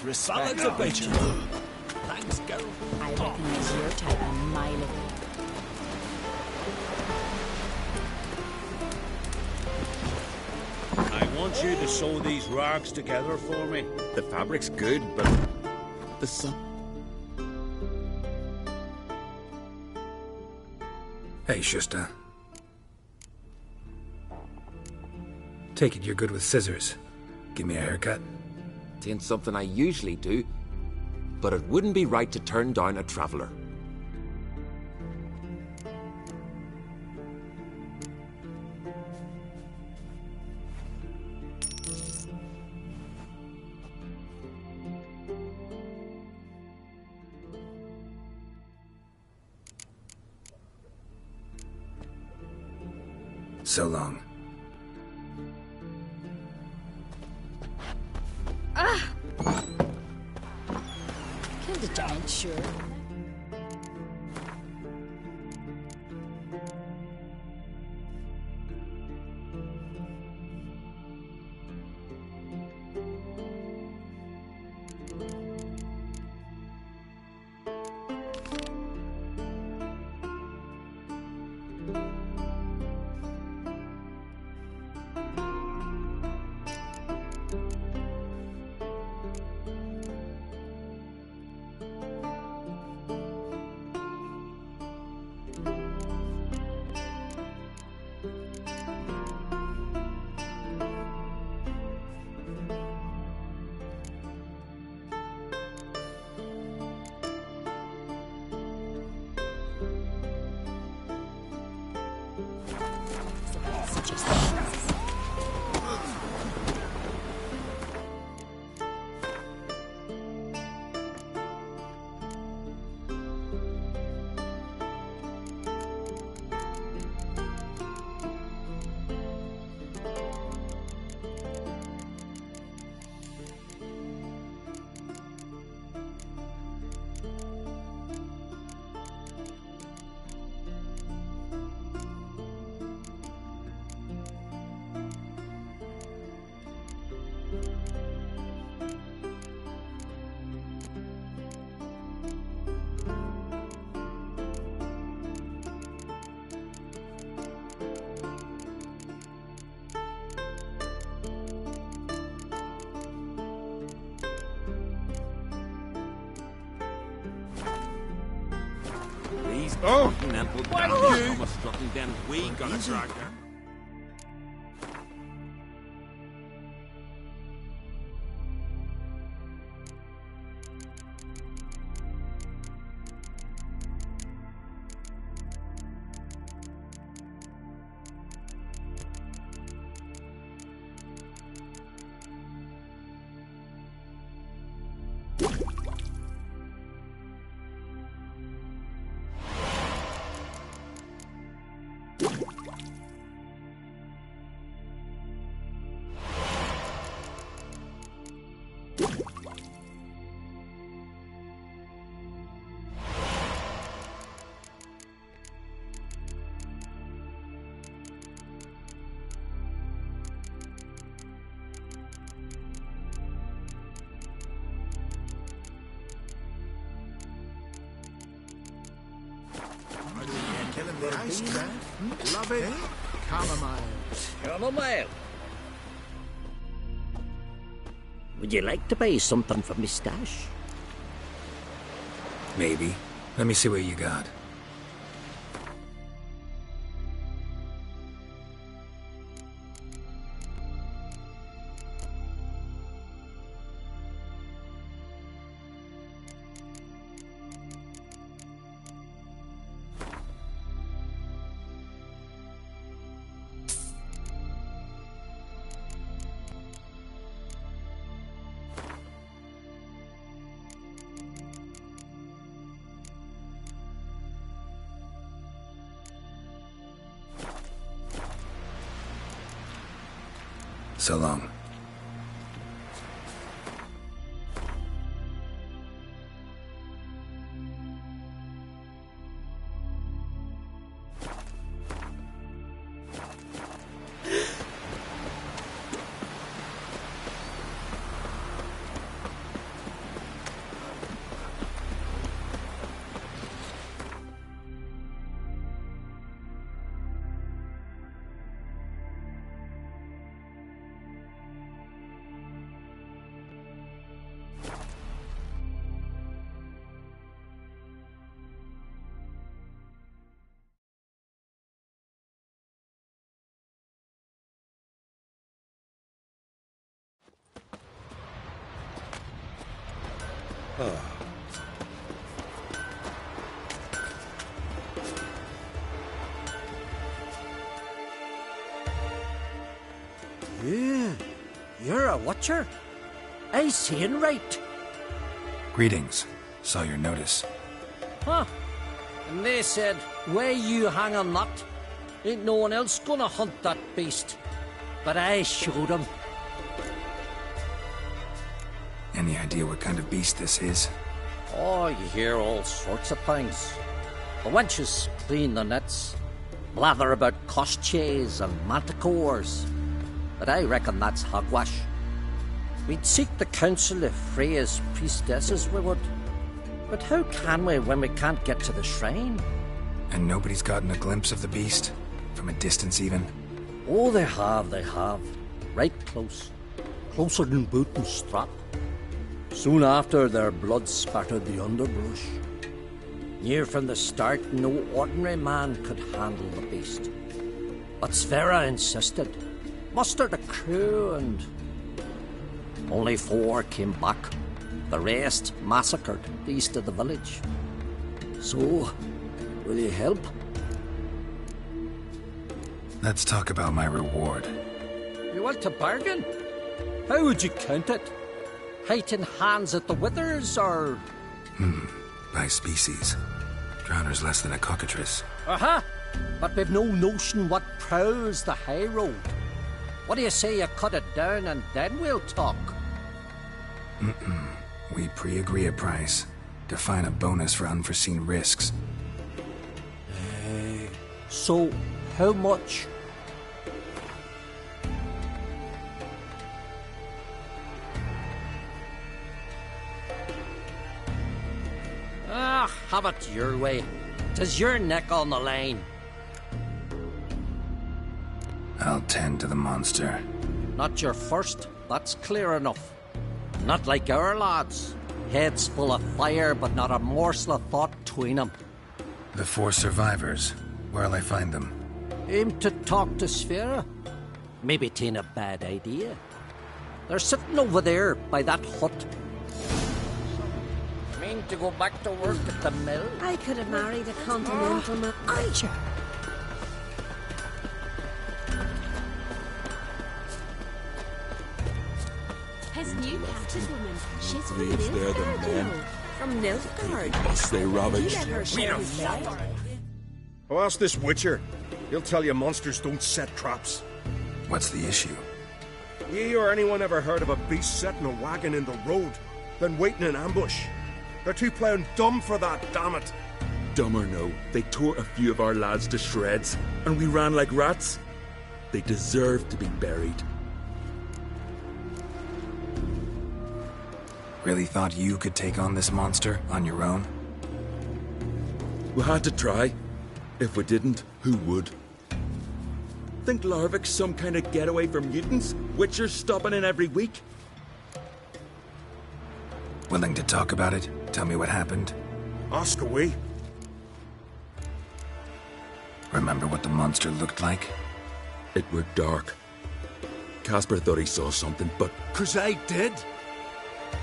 Respect a bit. Thanks, girl. I recognize your type a mile away. I want you to sew these rags together for me. The fabric's good, but the sun. Hey, Shusta. Take it you're good with scissors. Give me a haircut. It ain't something I usually do, but it wouldn't be right to turn down a traveler. So long. Killed a giant, sure. Oh! Continental What dandies you? come a strutting, then we gonna drag her. Love it. Chamomile. Chamomile. Would you like to buy something for me stash? Maybe. Let me see what you got. So long. Yeah, you're a watcher. I seen right. Greetings. Saw your notice. Huh. And they said, where you hang on that, ain't no one else gonna hunt that beast. But I showed 'em. Any idea what kind of beast this is? Oh, you hear all sorts of things. The wenches clean the nets, blather about Kosches and manticores. But I reckon that's hogwash. We'd seek the counsel of Freya's priestesses, we would. But how can we when we can't get to the shrine? And nobody's gotten a glimpse of the beast? From a distance, even? Oh, they have. Right close. Closer than boot and strap. Soon after, their blood spattered the underbrush. Near from the start, no ordinary man could handle the beast. But Sverre insisted. Mustered a crew and... only 4 came back. The rest massacred east of the village. So, will you help? Let's talk about my reward. You want to bargain? How would you count it? Height in hands at the withers, or...? By species. Drowner's less than a cockatrice. Aha! But we've no notion what prowls the high road. What do you say you cut it down and then we'll talk? We pre-agree a price. Define a bonus for unforeseen risks. So, how much? Have it your way. 'Tis your neck on the line. I'll tend to the monster. Not your first, that's clear enough. Not like our lads. Heads full of fire, but not a morsel of thought between them. The 4 survivors. Where'll I find them? Aim to talk to Sverre? Maybe 'tain't a bad idea. They're sitting over there by that hut. Mean to go back to work at the mill? I could have married a continental man. Archer. His new captive woman. She's from These they're the men. From Nilfgaard. Must they ravaged? Oh, ask this Witcher. He'll tell you monsters don't set traps. What's the issue? Ye or anyone ever heard of a beast setting a wagon in the road, then waiting in ambush? They're too plowing dumb for that, damn it. Dumb or no, they tore a few of our lads to shreds, and we ran like rats. They deserve to be buried. Really thought you could take on this monster on your own? We had to try. If we didn't, who would? Think Larvik's some kind of getaway for mutants? Witchers stopping in every week? Willing to talk about it? Tell me what happened? Ask away. Remember what the monster looked like? It were dark. Casper thought he saw something, but... 'Cause I did.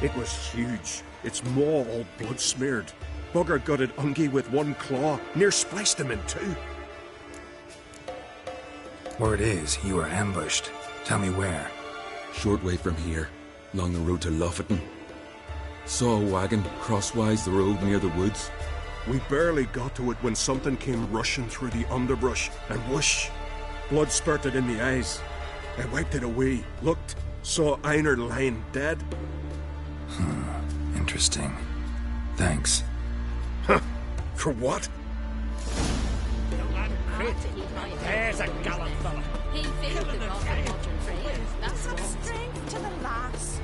It was huge. Its maw all blood smeared. Bugger gutted Ungi with one claw, near spliced him in two. Word is, you were ambushed. Tell me where. Short way from here, along the road to Lofferton. Saw a wagon crosswise the road near the woods. We barely got to it when something came rushing through the underbrush, and whoosh! Blood spurted in the eyes. I wiped it away, looked, saw Einar lying dead. Interesting. Thanks. Huh? For what? There's a gallant fella. He filled the rock of modern prayers, that's what. Strength to the last.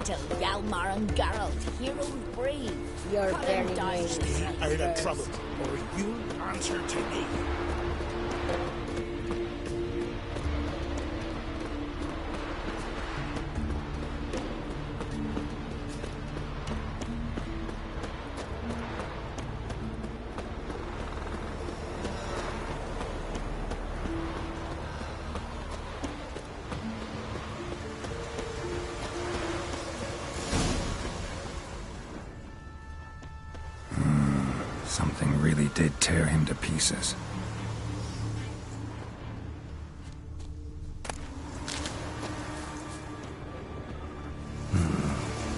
Till Galmar and Geralt, heroes brave. You're very nice. Stay out of trouble, or you'll answer to me. Something really did tear him to pieces.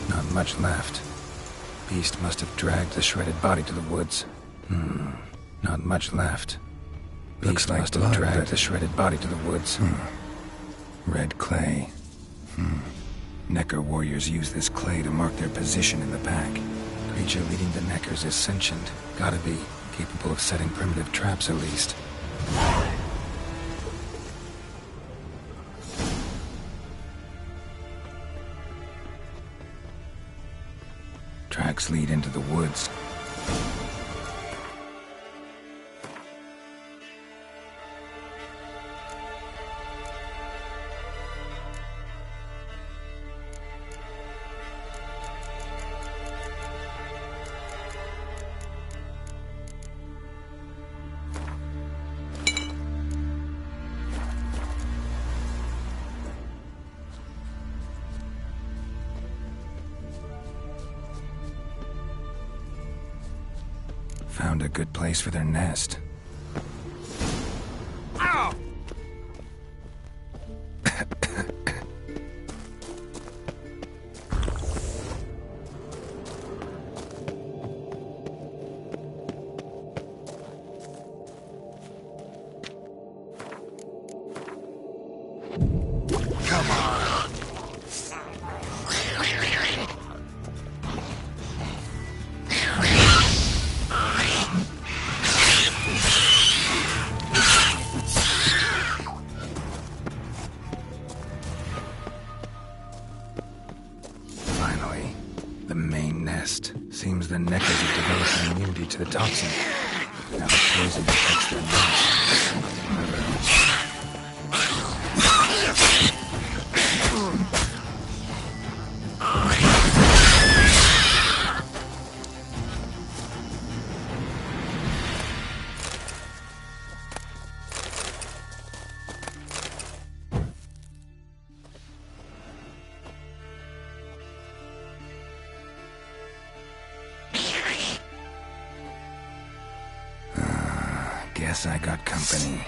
Not much left. Beast must have dragged the shredded body to the woods. Not much left. Beast must have dragged the shredded body to the woods. Red clay. Necker warriors use this clay to mark their position in the pack. Creature leading the Neckers is sentient. Gotta be. Capable of setting primitive traps, at least. Tracks lead into the woods. Found a good place for their nest. Ow! Come on! Finally, the main nest. Seems the Neckers have developed an immunity to the toxin. Now the poison affects their nest. Guess I got company.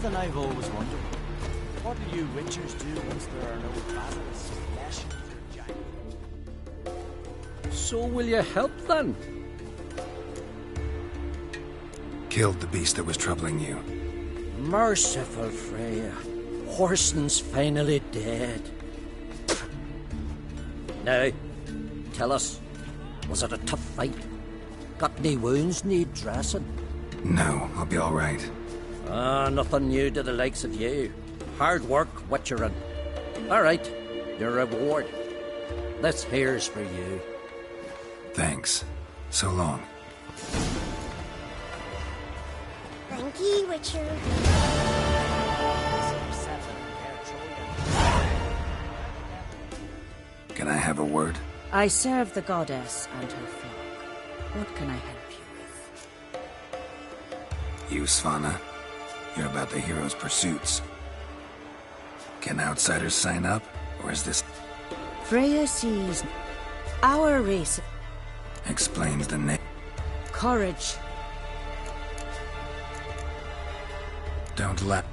something I've always wondered. What do you witchers do once there are no basilisks flashing your giant? So will you help then? Killed the beast that was troubling you. Merciful Freya. Whoreson's finally dead. Now, tell us, was it a tough fight? Got any wounds need dressing? No, I'll be all right. Nothing new to the likes of you. Hard work, witcherin'. All right, your reward. This here's for you. Thanks. So long. Thank you, Witcher. Can I have a word? I serve the goddess and her flock. What can I help you with? You, Svanna. You're about the hero's pursuits. Can outsiders sign up? Or is this... Freya sees our race. Explains the name. Courage. Don't let...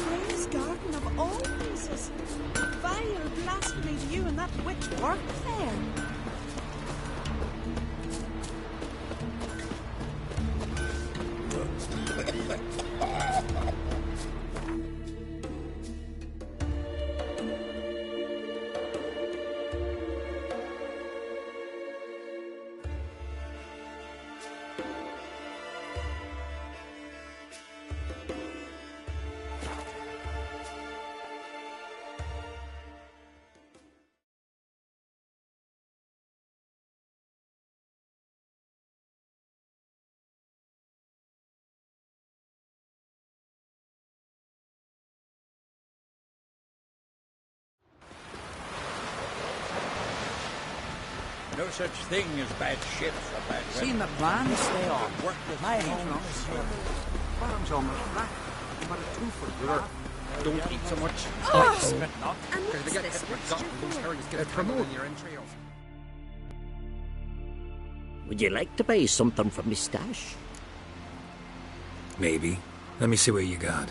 Freya's garden of all places. Vile blasphemy to you and that witch work there. No such thing as bad ships or bad weather. Seen the plans? They are. Work with my home is here. Bottom's almost black, but a 2 for Brother, don't eat so much. Oh! Spit not. And Because they get what's hit this with gut and lose herring skin promote. in your entrails. Would you like to buy something from me stash? Maybe. Let me see what you got.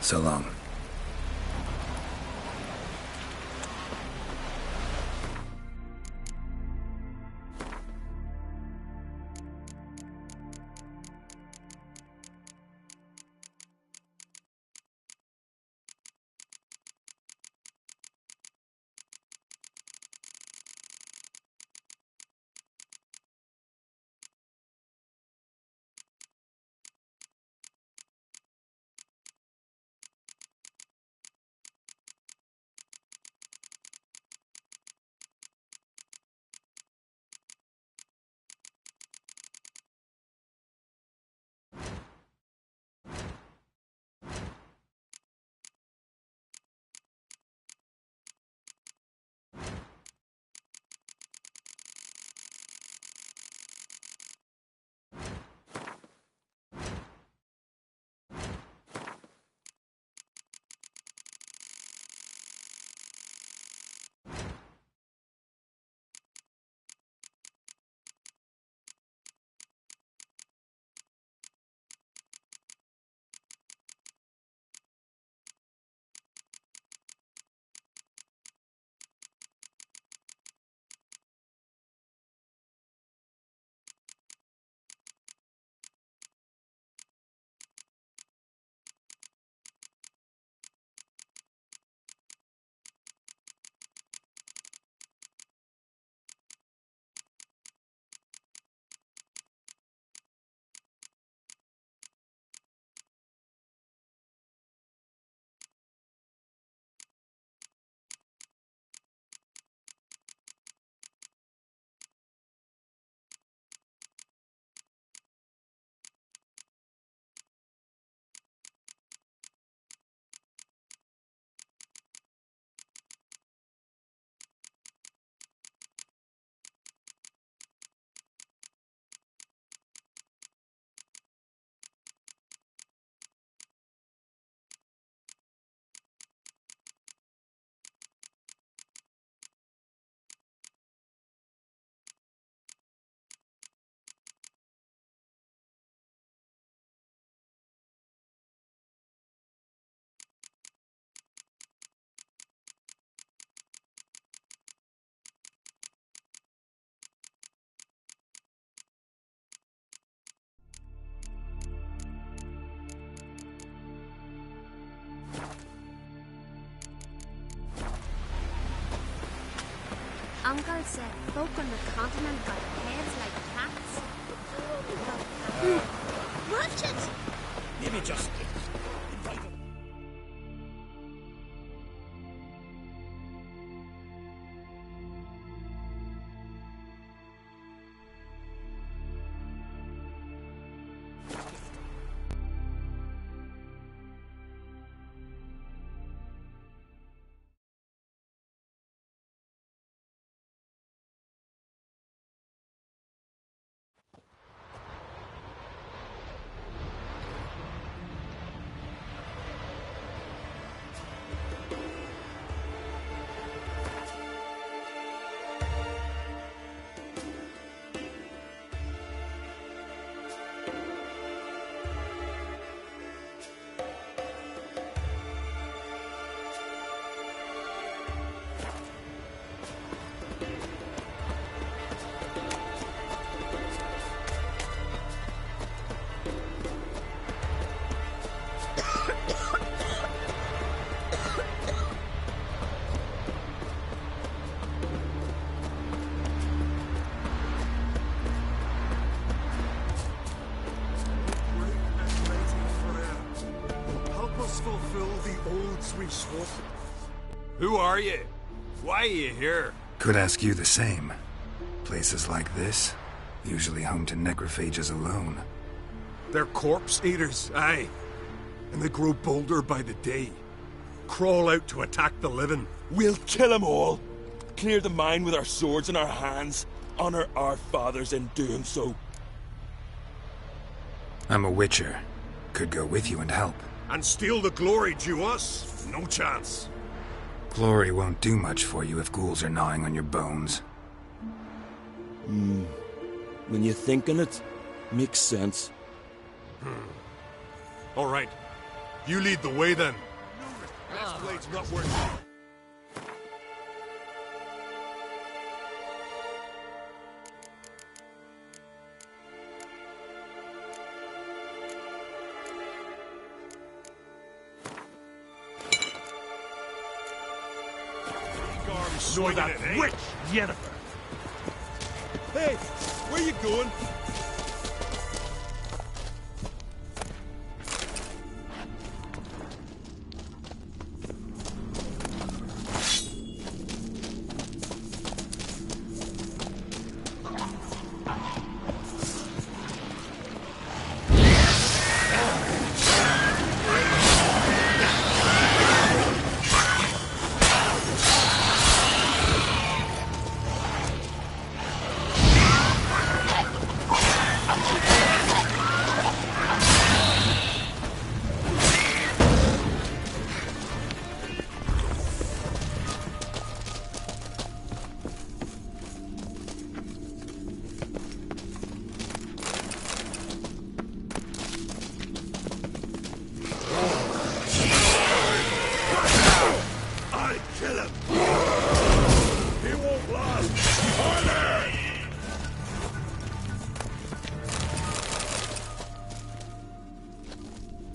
So long. Uncle said folk on the continent got heads like cats. Watch it! Maybe just invite him. We swap. Who are you? Why are you here? Could ask you the same. Places like this, usually home to necrophages alone. They're corpse eaters, aye. And they grow bolder by the day. Crawl out to attack the living. We'll kill them all. Clear the mine with our swords in our hands. Honor our fathers in doing so. I'm a witcher. Could go with you and help. And steal the glory due us? No chance. Glory won't do much for you if ghouls are gnawing on your bones. When you think on it, makes sense. All right. You lead the way then. This blade's not worth it. Nor that witch, Yennefer. Hey, where you going?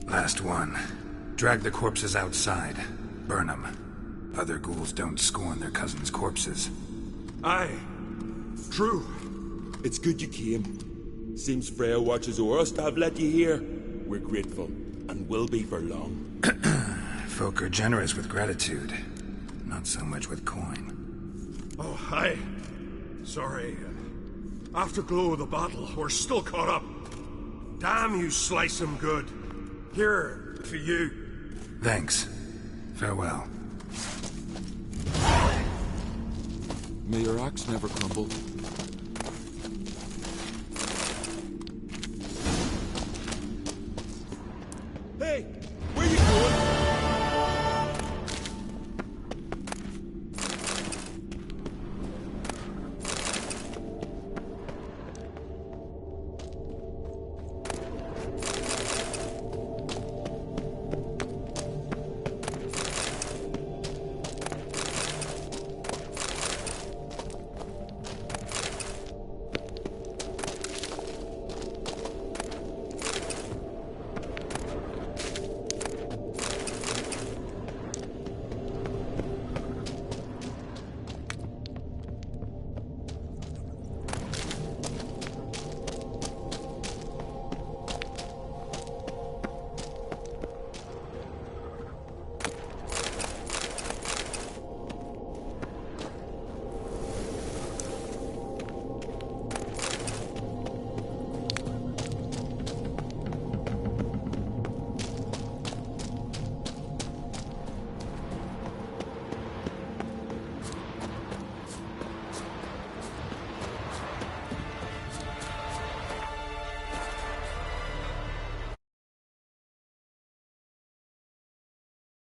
Last one. Drag the corpses outside. Burn them. Other ghouls don't scorn their cousins' corpses. Aye. True. It's good you came. Seems Freya watches over us to have let you here. We're grateful, and will be for long. Folk are generous with gratitude. Not so much with coin. Oh, aye. Sorry. Afterglow of the battle, we're still caught up. Damn, you slice 'em good. Here, for you. Thanks. Farewell. May your axe never crumble.